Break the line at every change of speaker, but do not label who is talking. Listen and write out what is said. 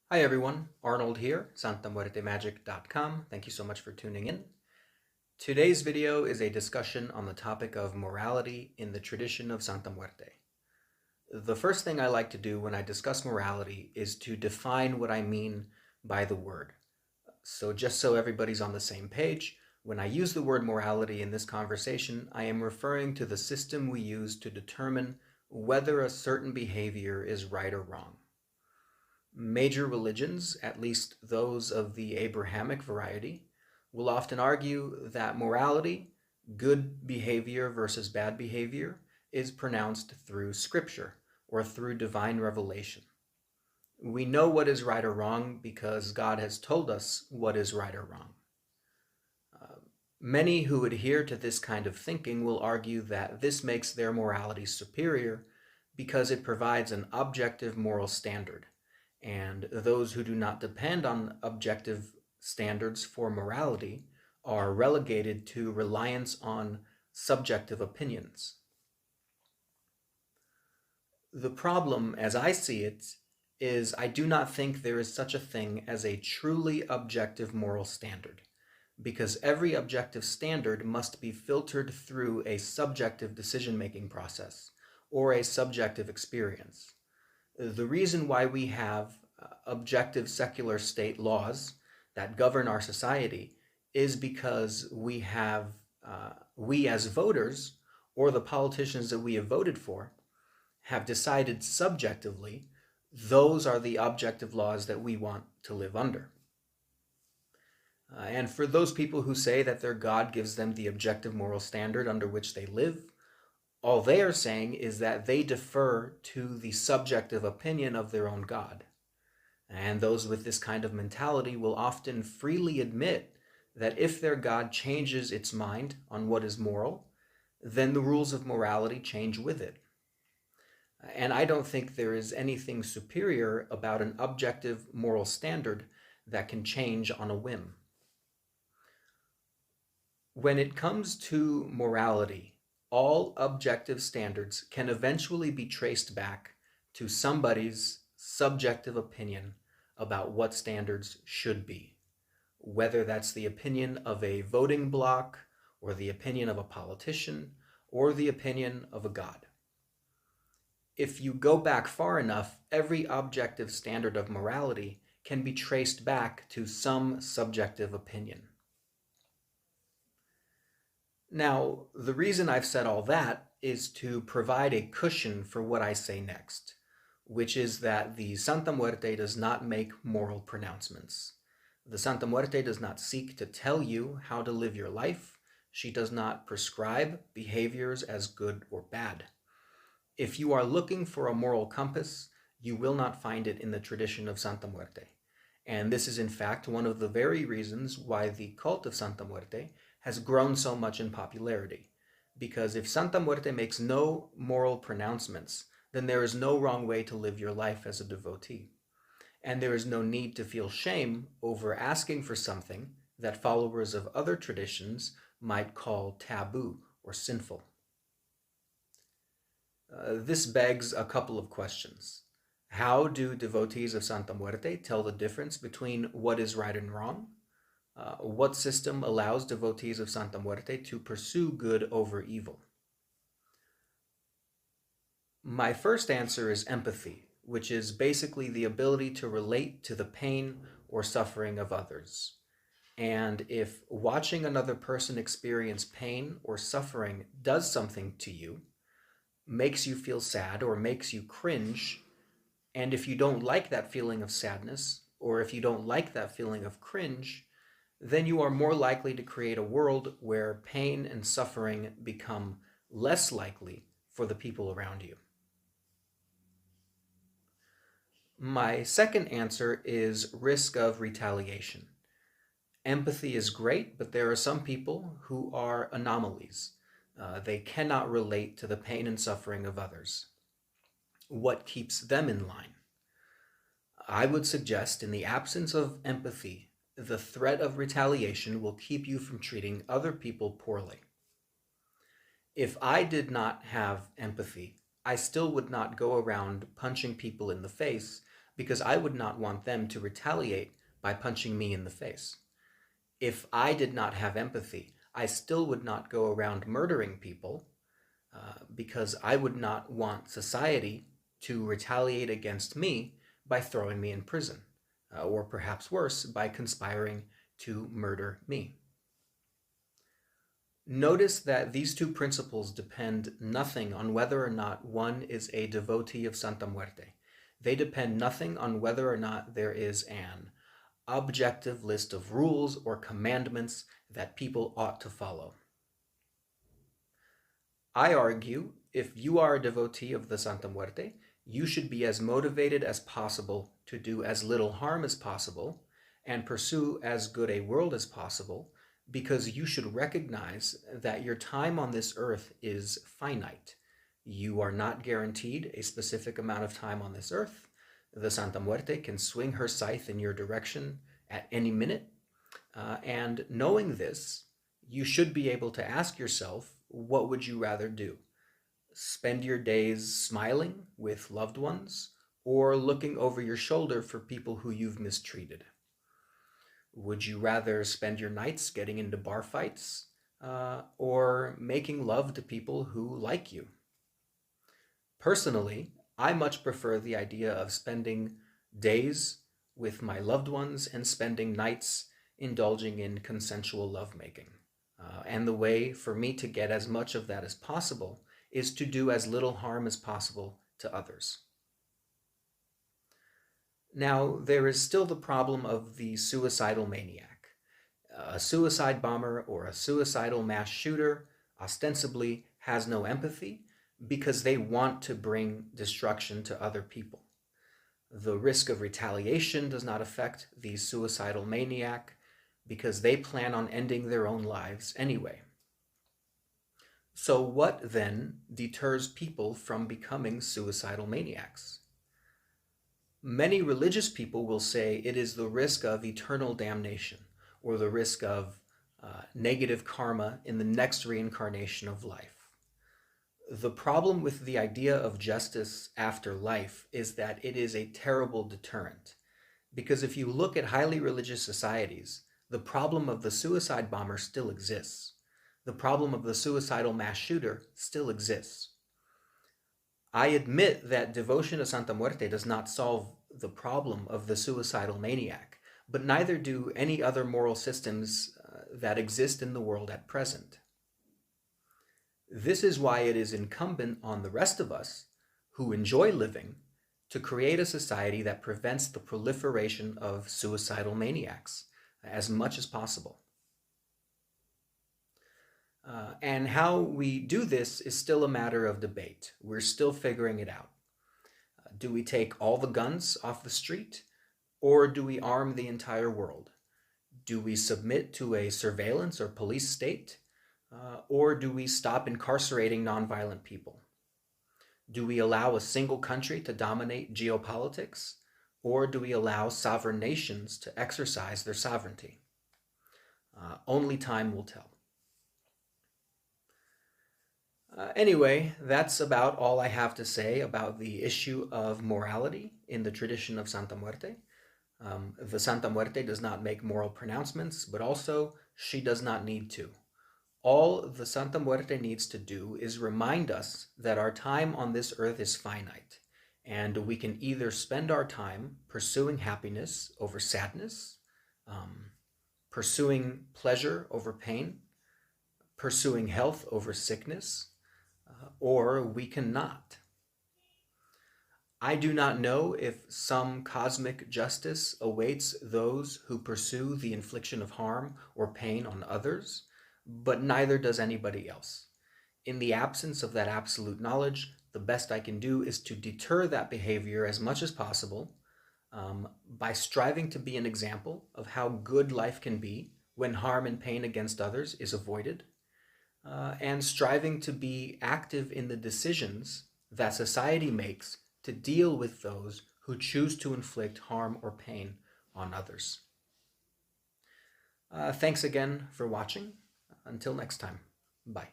Hi everyone, Arnold here, santamuertemagic.com. Thank you so much for tuning in. Today's video is a discussion on the topic of morality in the tradition of Santa Muerte. The first thing I like to do when I discuss morality is to define what I mean by the word. So just so everybody's on the same page, when I use the word morality in this conversation, I am referring to the system we use to determine whether a certain behavior is right or wrong. Major religions, at least those of the Abrahamic variety, will often argue that morality, good behavior versus bad behavior, is pronounced through scripture or through divine revelation. We know what is right or wrong because God has told us what is right or wrong. Many who adhere to this kind of thinking will argue that this makes their morality superior because it provides an objective moral standard, and those who do not depend on objective standards for morality are relegated to reliance on subjective opinions. The problem, as I see it, is I do not think there is such a thing as a truly objective moral standard, because every objective standard must be filtered through a subjective decision-making process or a subjective experience. The reason why we have objective secular state laws that govern our society is because we as voters, or the politicians that we have voted for, have decided subjectively those are the objective laws that we want to live under. And for those people who say that their God gives them the objective moral standard under which they live, all they are saying is that they defer to the subjective opinion of their own God. And those with this kind of mentality will often freely admit that if their God changes its mind on what is moral, then the rules of morality change with it. And I don't think there is anything superior about an objective moral standard that can change on a whim. When it comes to morality, all objective standards can eventually be traced back to somebody's subjective opinion about what standards should be, whether that's the opinion of a voting bloc, or the opinion of a politician, or the opinion of a god. If you go back far enough, every objective standard of morality can be traced back to some subjective opinion. Now, the reason I've said all that is to provide a cushion for what I say next, which is that the Santa Muerte does not make moral pronouncements. The Santa Muerte does not seek to tell you how to live your life. She does not prescribe behaviors as good or bad. If you are looking for a moral compass, you will not find it in the tradition of Santa Muerte. And this is in fact one of the very reasons why the cult of Santa Muerte has grown so much in popularity. Because if Santa Muerte makes no moral pronouncements, then there is no wrong way to live your life as a devotee. And there is no need to feel shame over asking for something that followers of other traditions might call taboo or sinful. This begs a couple of questions. How do devotees of Santa Muerte tell the difference between what is right and wrong? What system allows devotees of Santa Muerte to pursue good over evil? My first answer is empathy, which is basically the ability to relate to the pain or suffering of others. And if watching another person experience pain or suffering does something to you, makes you feel sad or makes you cringe, and if you don't like that feeling of sadness, or if you don't like that feeling of cringe, then you are more likely to create a world where pain and suffering become less likely for the people around you. My second answer is risk of retaliation. Empathy is great, but there are some people who are anomalies. They cannot relate to the pain and suffering of others. What keeps them in line? I would suggest, in the absence of empathy, the threat of retaliation will keep you from treating other people poorly. If I did not have empathy, I still would not go around punching people in the face because I would not want them to retaliate by punching me in the face. If I did not have empathy, I still would not go around murdering people because I would not want society to retaliate against me by throwing me in prison, or perhaps worse, by conspiring to murder me. Notice that these two principles depend nothing on whether or not one is a devotee of Santa Muerte. They depend nothing on whether or not there is an objective list of rules or commandments that people ought to follow. I argue if you are a devotee of the Santa Muerte, you should be as motivated as possible to do as little harm as possible and pursue as good a world as possible, because you should recognize that your time on this earth is finite. You are not guaranteed a specific amount of time on this earth. The Santa Muerte can swing her scythe in your direction at any minute. And knowing this, you should be able to ask yourself, what would you rather do? Spend your days smiling with loved ones or looking over your shoulder for people who you've mistreated? Would you rather spend your nights getting into bar fights or making love to people who like you? Personally, I much prefer the idea of spending days with my loved ones and spending nights indulging in consensual lovemaking. And the way for me to get as much of that as possible is to do as little harm as possible to others. Now, there is still the problem of the suicidal maniac. A suicide bomber or a suicidal mass shooter ostensibly has no empathy because they want to bring destruction to other people. The risk of retaliation does not affect the suicidal maniac because they plan on ending their own lives anyway. So what then deters people from becoming suicidal maniacs? Many religious people will say it is the risk of eternal damnation or the risk of negative karma in the next reincarnation of life. The problem with the idea of justice after life is that it is a terrible deterrent. Because if you look at highly religious societies, the problem of the suicide bomber still exists. The problem of the suicidal mass shooter still exists. I admit that devotion to Santa Muerte does not solve the problem of the suicidal maniac, but neither do any other moral systems that exist in the world at present. This is why it is incumbent on the rest of us who enjoy living to create a society that prevents the proliferation of suicidal maniacs as much as possible. And how we do this is still a matter of debate. We're still figuring it out. Do we take all the guns off the street, or do we arm the entire world? Do we submit to a surveillance or police state, or do we stop incarcerating nonviolent people? Do we allow a single country to dominate geopolitics, or do we allow sovereign nations to exercise their sovereignty? Only time will tell. Anyway, that's about all I have to say about the issue of morality in the tradition of Santa Muerte. The Santa Muerte does not make moral pronouncements, but also she does not need to. All the Santa Muerte needs to do is remind us that our time on this earth is finite, and we can either spend our time pursuing happiness over sadness, pursuing pleasure over pain, pursuing health over sickness, or we cannot. I do not know if some cosmic justice awaits those who pursue the infliction of harm or pain on others, but neither does anybody else. In the absence of that absolute knowledge, the best I can do is to deter that behavior as much as possible by striving to be an example of how good life can be when harm and pain against others is avoided, and striving to be active in the decisions that society makes to deal with those who choose to inflict harm or pain on others. Thanks again for watching. Until next time, bye.